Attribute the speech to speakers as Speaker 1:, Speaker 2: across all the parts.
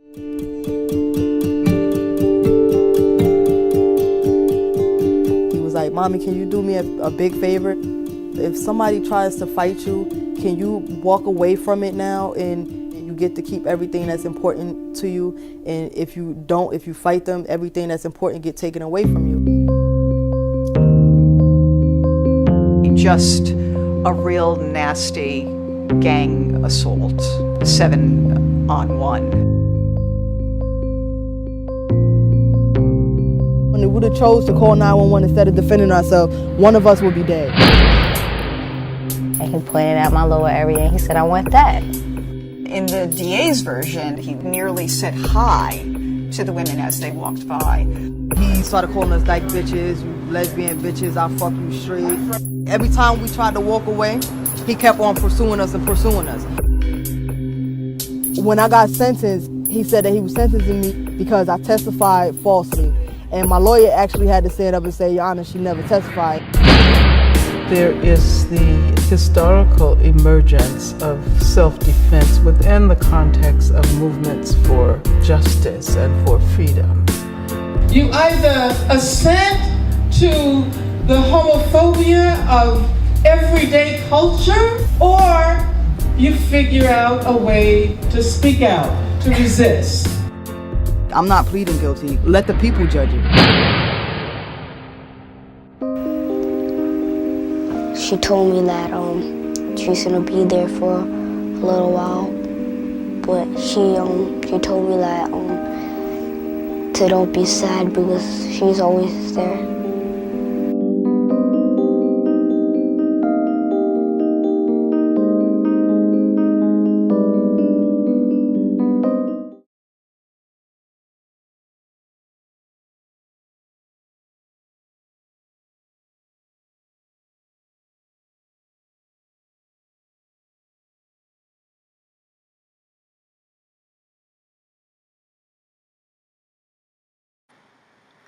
Speaker 1: He was like, "Mommy, can you do me a big favor? If somebody tries to fight you, can you walk away from it now and you get to keep everything that's important to you? And if you don't, if you fight them, everything that's important get taken away from you."
Speaker 2: Just a real nasty gang assault, 7-on-1.
Speaker 1: When we would have chose to call 911 instead of defending ourselves, one of us would be dead.
Speaker 3: And he pointed at my lower area and he said, "I want that."
Speaker 2: In the DA's version, he nearly said hi to the women as they walked by.
Speaker 1: He started calling us dyke bitches, "You lesbian bitches, I'll fuck you straight." Every time we tried to walk away, he kept on pursuing us and pursuing us. When I got sentenced, he said that he was sentencing me because I testified falsely. And my lawyer actually had to stand up and say, "Your Honor, she never testified."
Speaker 4: There is the historical emergence of self-defense within the context of movements for justice and for freedom.
Speaker 5: You either assent to the homophobia of everyday culture, or you figure out a way to speak out, to resist.
Speaker 1: I'm not pleading guilty. Let the people judge it.
Speaker 3: She told me that she's gonna be there for a little while, but she told me that to don't be sad because she's always there.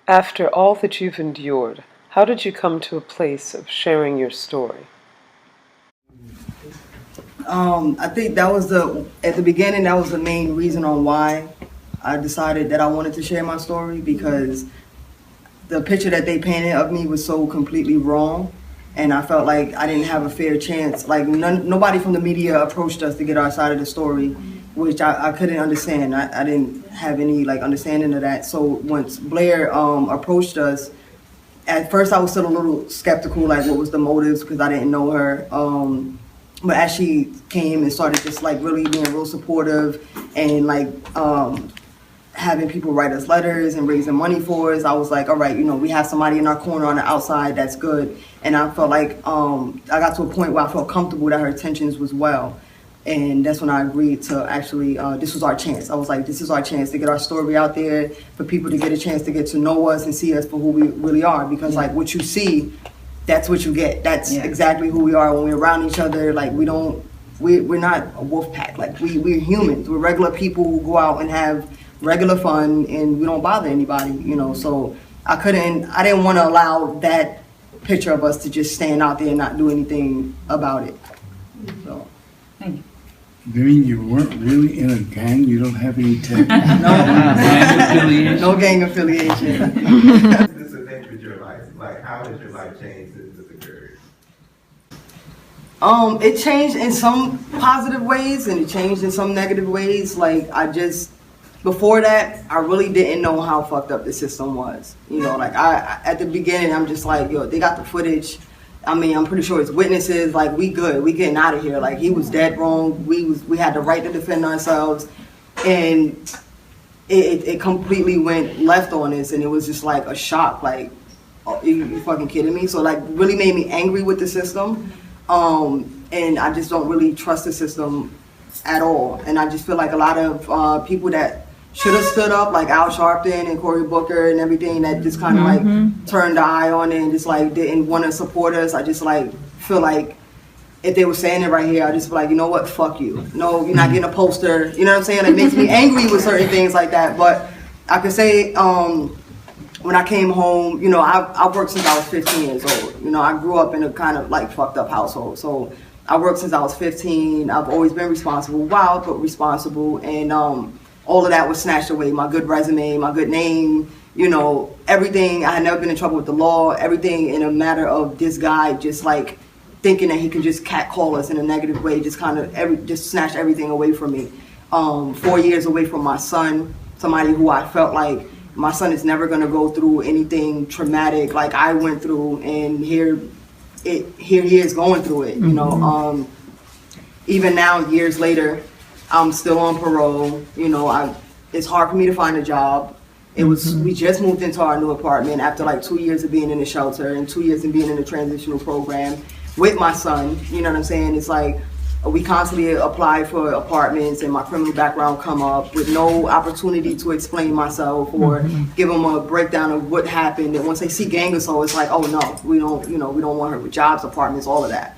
Speaker 4: After all that you've endured, how did you come to a place of sharing your story?
Speaker 1: I think that was at the beginning, that was the main reason on why I decided that I wanted to share my story, because the picture that they painted of me was so completely wrong. And I felt like I didn't have a fair chance. Like nobody from the media approached us to get our side of the story, which I couldn't understand. I didn't have any understanding of that. So once Blair approached us, at first I was still a little skeptical, like what was the motives, because I didn't know her. But as she came and started just really being real supportive and having people write us letters and raising money for us, I was like, all right, we have somebody in our corner on the outside, that's good. And I felt like I got to a point where I felt comfortable that her intentions was well. And that's when I agreed to actually, this was our chance. I was like, this is our chance to get our story out there, for people to get a chance to get to know us and see us for who we really are. Because what you see, that's what you get. That's exactly who we are when we're around each other. We're not a wolf pack. We're humans. We're regular people who go out and have regular fun, and we don't bother anybody, So I didn't want to allow that picture of us to just stand out there and not do anything about it. So.
Speaker 6: Thank you. You mean you weren't really in a gang? You don't have any tech?
Speaker 1: No gang affiliation.
Speaker 7: How did this affect your life? How has your life changed since this occurred?
Speaker 1: It changed in some positive ways and it changed in some negative ways. Before that, I really didn't know how fucked up the system was. At the beginning, I'm just like, yo, they got the footage. I mean, I'm pretty sure it's witnesses. We good. We getting out of here. He was dead wrong. We had the right to defend ourselves, and it completely went left on us, and it was just a shock. Oh, you fucking kidding me? So really made me angry with the system, and I just don't really trust the system at all. And I just feel like a lot of people that should have stood up, like Al Sharpton and Cory Booker and everything, that just kind of turned the eye on it and just didn't want to support us. I just feel like if they were saying it right here, I just be like, you know what, fuck you. No, you're not getting a poster. You know what I'm saying? It makes me angry with certain things like that. But I could say when I came home, I worked since I was 15 years old. I grew up in a kind of fucked up household. So I worked since I was 15. I've always been responsible, wild but responsible. And all of that was snatched away. My good resume, my good name, you know, everything. I had never been in trouble with the law, everything in a matter of this guy just like thinking that he could just catcall us in a negative way, just kind of just snatch everything away from me. 4 years away from my son, somebody who I felt like my son is never going to go through anything traumatic like I went through, and here he is going through it, you know. Even now, years later, I'm still on parole. You know, it's hard for me to find a job. It was we just moved into our new apartment after like 2 years of being in the shelter and 2 years of being in the transitional program with my son. You know what I'm saying? It's like we constantly apply for apartments, and my criminal background come up with no opportunity to explain myself or give them a breakdown of what happened. And once they see gang assault, it's like, oh no, we don't, you know, we don't want her with jobs, apartments, all of that.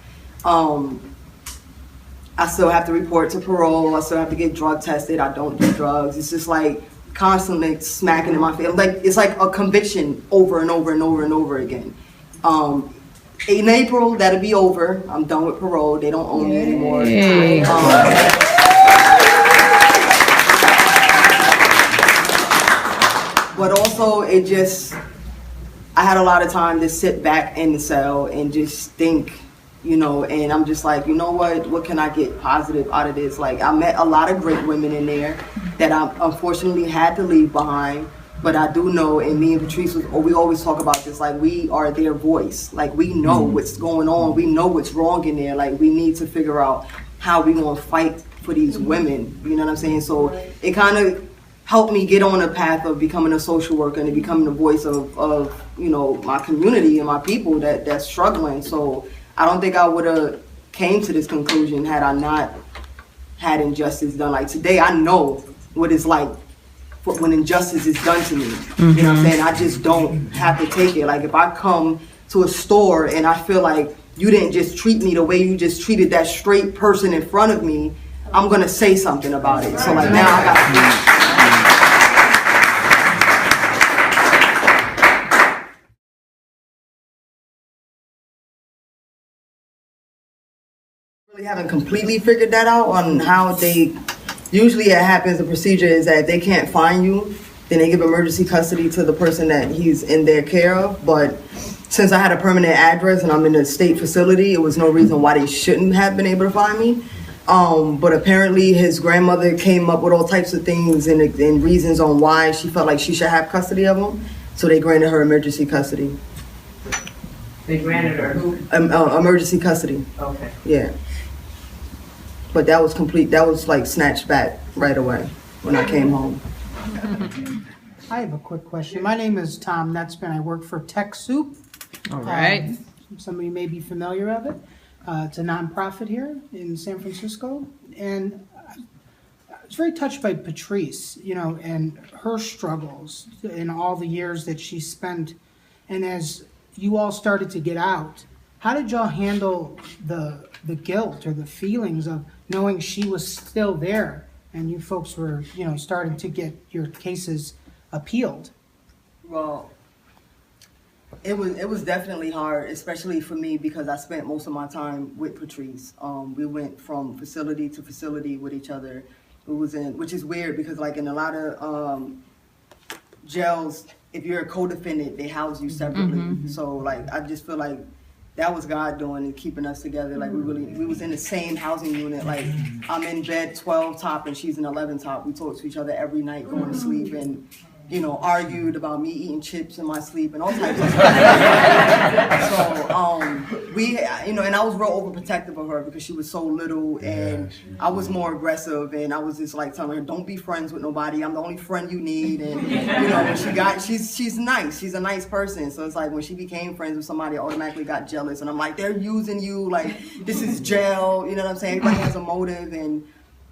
Speaker 1: I still have to report to parole. I still have to get drug tested. I don't do drugs. It's just like constantly smacking in my face. Like it's like a conviction over and over and over and over again. In April, that'll be over. I'm done with parole. They don't own me anymore. But also, I had a lot of time to sit back in the cell and just think, you know, and I'm just like, you know what can I get positive out of this? Like, I met a lot of great women in there that I unfortunately had to leave behind. But I do know, and me and Patrice, we always talk about this, like we are their voice. Like we know what's going on. We know what's wrong in there. Like we need to figure out how we gonna fight for these women. You know what I'm saying? So it kind of helped me get on a path of becoming a social worker and becoming the voice of you know, my community and my people that's struggling. So I don't think I would have came to this conclusion had I not had injustice done. Like today, I know what it's like when injustice is done to me. You know what I'm saying? I just don't have to take it. Like if I come to a store and I feel like you didn't just treat me the way you just treated that straight person in front of me, I'm gonna say something about it. So like now I really haven't completely figured that out on how they. Usually it happens, the procedure is that if they can't find you, then they give emergency custody to the person that he's in their care of. But since I had a permanent address and I'm in a state facility, it was no reason why they shouldn't have been able to find me. But apparently his grandmother came up with all types of things and reasons on why she felt like she should have custody of him. So they granted her emergency custody.
Speaker 8: They granted her who?
Speaker 1: Emergency custody.
Speaker 8: Okay.
Speaker 1: Yeah. But that was complete. That was like snatched back right away when I came home.
Speaker 9: I have a quick question. My name is Tom Netzman. I work for TechSoup.
Speaker 10: All right.
Speaker 9: Somebody may be familiar of it. It's a nonprofit here in San Francisco. And I was very touched by Patrice, you know, and her struggles in all the years that she spent. And as you all started to get out, how did y'all handle the guilt or the feelings of knowing she was still there and you folks were, you know, starting to get your cases appealed?
Speaker 1: Well, it was definitely hard, especially for me because I spent most of my time with Patrice. We went from facility to facility with each other. Which is weird because like in a lot of jails, if you're a co-defendant, they house you separately. So like I just feel like that was God doing and keeping us together. Like we was in the same housing unit. Like I'm in bed 12 top and she's in 11 top. We talk to each other every night going to sleep and, you know, argued about me eating chips in my sleep and all types of stuff. So we, you know, and I was real overprotective of her because she was so little and I was more aggressive and I was just like telling her, don't be friends with nobody. I'm the only friend you need. And, you know, when she's nice. She's a nice person. So it's like when she became friends with somebody, I automatically got jealous. And I'm like, they're using you. Like, this is jail. You know what I'm saying? Everybody has a motive. And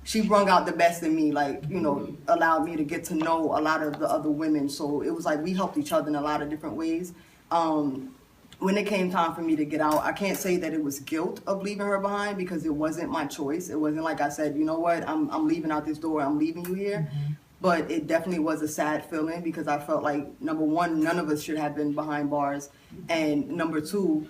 Speaker 1: she brought out the best in me, like, you know, allowed me to get to know a lot of the other women. So it was like we helped each other in a lot of different ways. When it came time for me to get out, I can't say that it was guilt of leaving her behind because it wasn't my choice. It wasn't like I said, you know what, I'm leaving out this door, I'm leaving you here. But it definitely was a sad feeling because I felt like, number one, none of us should have been behind bars. And number two,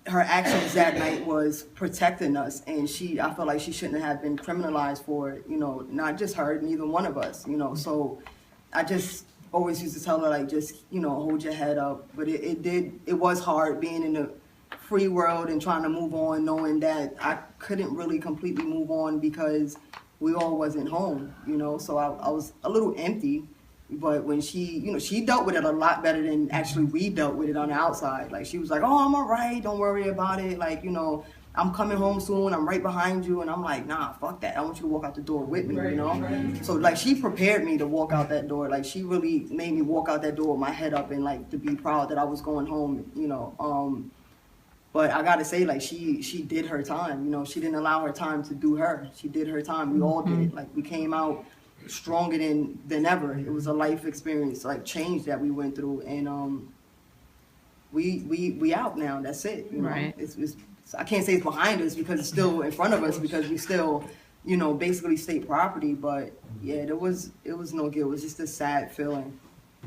Speaker 1: her actions that night was protecting us, and I felt like she shouldn't have been criminalized for it, not just her, neither one of us, so I just always used to tell her, like, just, hold your head up. But it was hard being in the free world and trying to move on, knowing that I couldn't really completely move on because we all wasn't home, so I was a little empty. But when she dealt with it a lot better than actually we dealt with it on the outside. Like, she was like, oh, I'm all right, don't worry about it. Like, I'm coming home soon, I'm right behind you. And I'm like, nah, fuck that. I want you to walk out the door with me, Right. So, like, she prepared me to walk out that door. Like, she really made me walk out that door with my head up and, like, to be proud that I was going home, But I gotta say, like, she did her time, she didn't allow her time to do her. She did her time, we all did. Like, we came out stronger than ever. It was a life experience, like, change that we went through, and we out now. That's it.
Speaker 10: Right.
Speaker 1: It's I can't say it's behind us because it's still in front of us because we still, basically state property. But yeah, it was no good. It was just a sad feeling,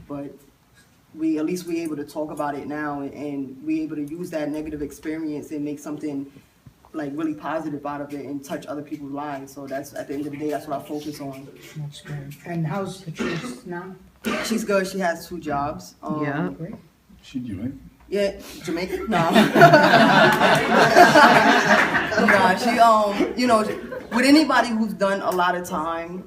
Speaker 1: but at least we able to talk about it now, and we able to use that negative experience and make something like really positive out of it and touch other people's lives. So that's, at the end of the day, that's what I focus on.
Speaker 9: That's great. And how's Patrice now?
Speaker 1: She's good. She has 2 jobs.
Speaker 10: Yeah.
Speaker 9: Great.
Speaker 6: She Jamaican?
Speaker 1: Yeah, Jamaican? No. Nah, she, with anybody who's done a lot of time,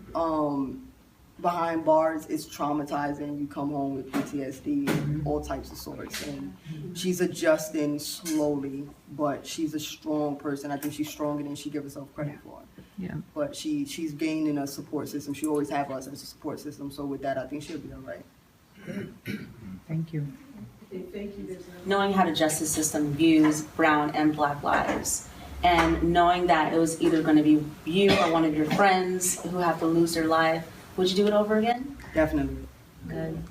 Speaker 1: behind bars, it's traumatizing. You come home with PTSD and all types of sorts. And she's adjusting slowly, but she's a strong person. I think she's stronger than she gives herself credit for.
Speaker 10: Yeah.
Speaker 1: But she's gaining a support system. She always have us as a support system. So with that, I think she'll be all right.
Speaker 9: Thank you.
Speaker 11: Knowing how the justice system views brown and black lives, and knowing that it was either going to be you or one of your friends who have to lose their life, would you do it over again?
Speaker 1: Definitely.
Speaker 11: Good.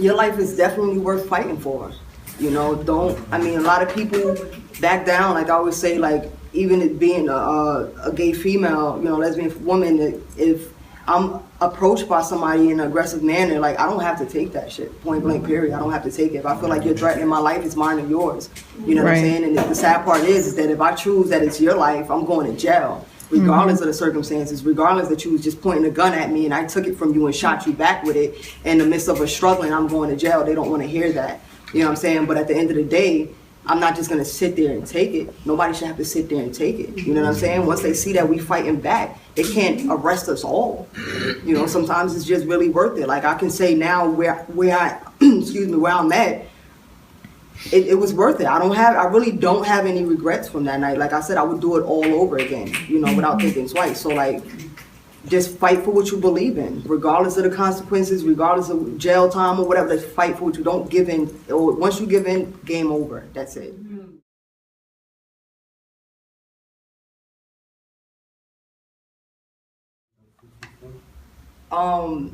Speaker 1: Your life is definitely worth fighting for. A lot of people back down. Like I always say, like, even it being a gay female, lesbian woman, if I'm approached by somebody in an aggressive manner, like, I don't have to take that shit, point blank period. I don't have to take it. If I feel like you're threatening my life, it's mine or yours. You know what I'm saying? And the sad part is that if I choose that it's your life, I'm going to jail, regardless of the circumstances, regardless that you was just pointing a gun at me and I took it from you and shot you back with it in the midst of us struggling, I'm going to jail. They don't want to hear that. You know what I'm saying? But at the end of the day, I'm not just going to sit there and take it. Nobody should have to sit there and take it. You know what I'm saying? Once they see that we fighting back, they can't arrest us all. Sometimes it's just really worth it. Like, I can say now where I, where I'm at, it was worth it. I really don't have any regrets from that night. Like I said, I would do it all over again, without thinking twice. So, like, just fight for what you believe in, regardless of the consequences, regardless of jail time or whatever. Just fight for what you don't give in. Or once you give in, game over. That's it. I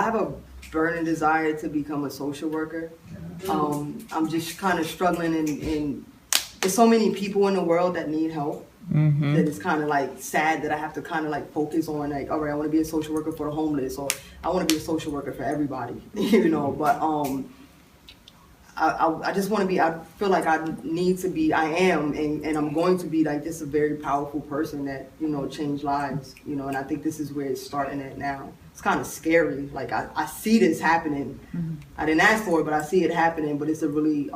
Speaker 1: have a burning desire to become a social worker. I'm just kind of struggling, and there's so many people in the world that need help. That it's kind of like sad that I have to kind of like focus on, like, all right, I want to be a social worker for the homeless, or I want to be a social worker for everybody, but I just want to be, I feel like I need to be, I am, and I'm going to be like just a very powerful person that, change lives, and I think this is where it's starting at now. It's kind of scary. Like, I see this happening. I didn't ask for it, but I see it happening, but it's a really,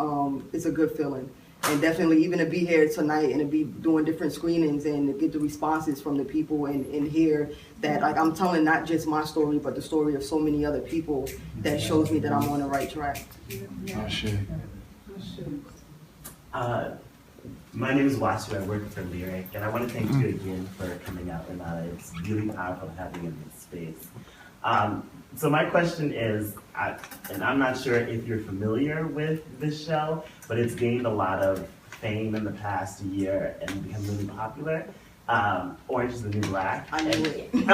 Speaker 1: it's a good feeling. And definitely even to be here tonight and to be doing different screenings and to get the responses from the people and hear that, like, I'm telling not just my story, but the story of so many other people, that shows me that I'm on the right track.
Speaker 6: Oh, shit.
Speaker 12: My name is Wasu. I work for Lyric, and I want to thank you again for coming out, Renata. It's really powerful having you in this space. So my question is, and I'm not sure if you're familiar with this show, but it's gained a lot of fame in the past year and become really popular. Orange is the New Black.
Speaker 1: I knew it.
Speaker 12: And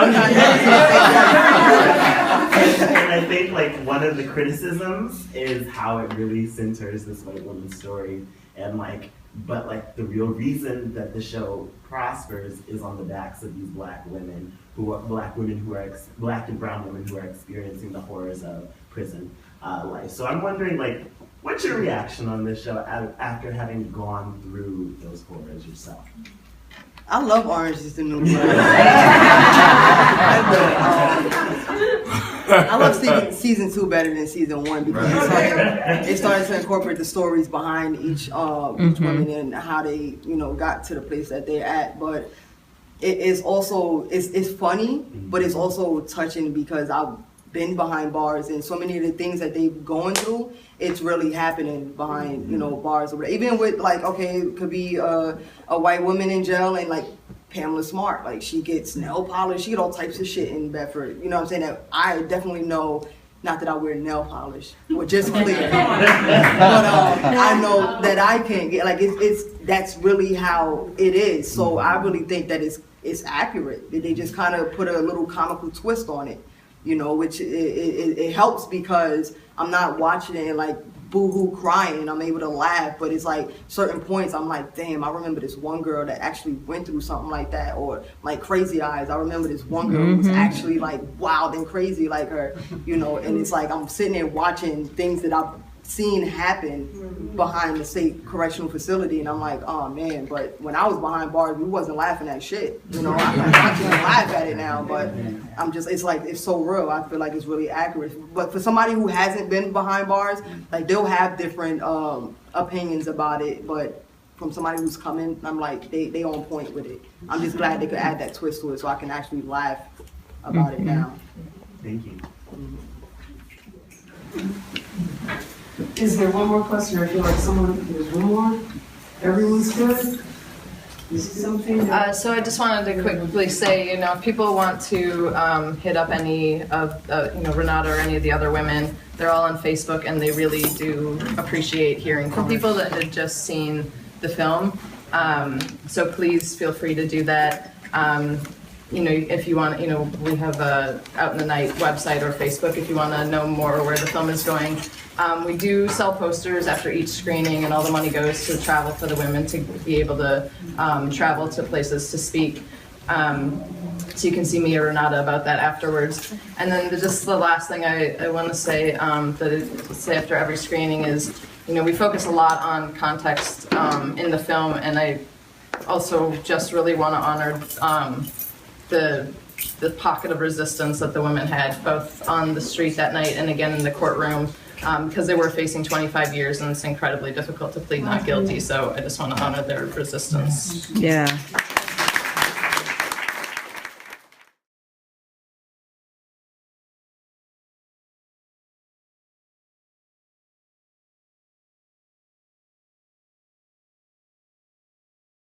Speaker 12: I think, like, one of the criticisms is how it really centers this white woman's story and, like, but like the real reason that the show prospers is on the backs of these black and brown women who are experiencing the horrors of prison life. So I'm wondering, like, what's your reaction on this show after having gone through those horrors yourself?
Speaker 1: I love Orange is the New Black. I love season 2 better than season 1 because it started to incorporate the stories behind each woman and how they, got to the place that they're at. But it is also it's funny, but it's also touching because I've been behind bars and so many of the things that they've gone through, it's really happening behind bars. Even with it could be a white woman in jail and like Pamela Smart, like she gets nail polish, she get all types of shit in Bedford. You know what I'm saying? That I definitely know. Not that I wear nail polish, or just clear, but I know that I can get that's really how it is. So I really think that it's accurate. They just kind of put a little comical twist on it, which it helps because I'm not watching it and like boo-hoo crying. I'm able to laugh, but it's like certain points I'm like, damn, I remember this one girl that actually went through something like that, or like Crazy Eyes. I remember this one girl who was actually like wild and crazy like her, and it's like I'm sitting there watching things that I've seen happen behind the state correctional facility, and I'm like, oh man, but when I was behind bars, we wasn't laughing at shit. I'm watching and laugh at it now, but I'm just, it's so real. I feel like it's really accurate. But for somebody who hasn't been behind bars, like they'll have different opinions about it, but from somebody who's coming, I'm like, they on point with it. I'm just glad they could add that twist to it so I can actually laugh about it now.
Speaker 12: Thank you.
Speaker 8: Is there one more question? I feel like there's one more. Everyone's good. Is it something?
Speaker 10: So I just wanted to quickly say, if people want to hit up any of, Renata or any of the other women, they're all on Facebook, and they really do appreciate hearing from people that had just seen the film. So please feel free to do that. If you want, we have a Out in the Night website or Facebook if you want to know more where the film is going. We do sell posters after each screening, and all the money goes to travel for the women to be able to travel to places to speak. So you can see me or Renata about that afterwards. And then just the last thing I want to say after every screening is, we focus a lot on context in the film, and I also just really want to honor the pocket of resistance that the women had, both on the street that night and again in the courtroom, because they were facing 25 years and it's incredibly difficult to plead not guilty. So I just want to honor their resistance.
Speaker 13: Yeah.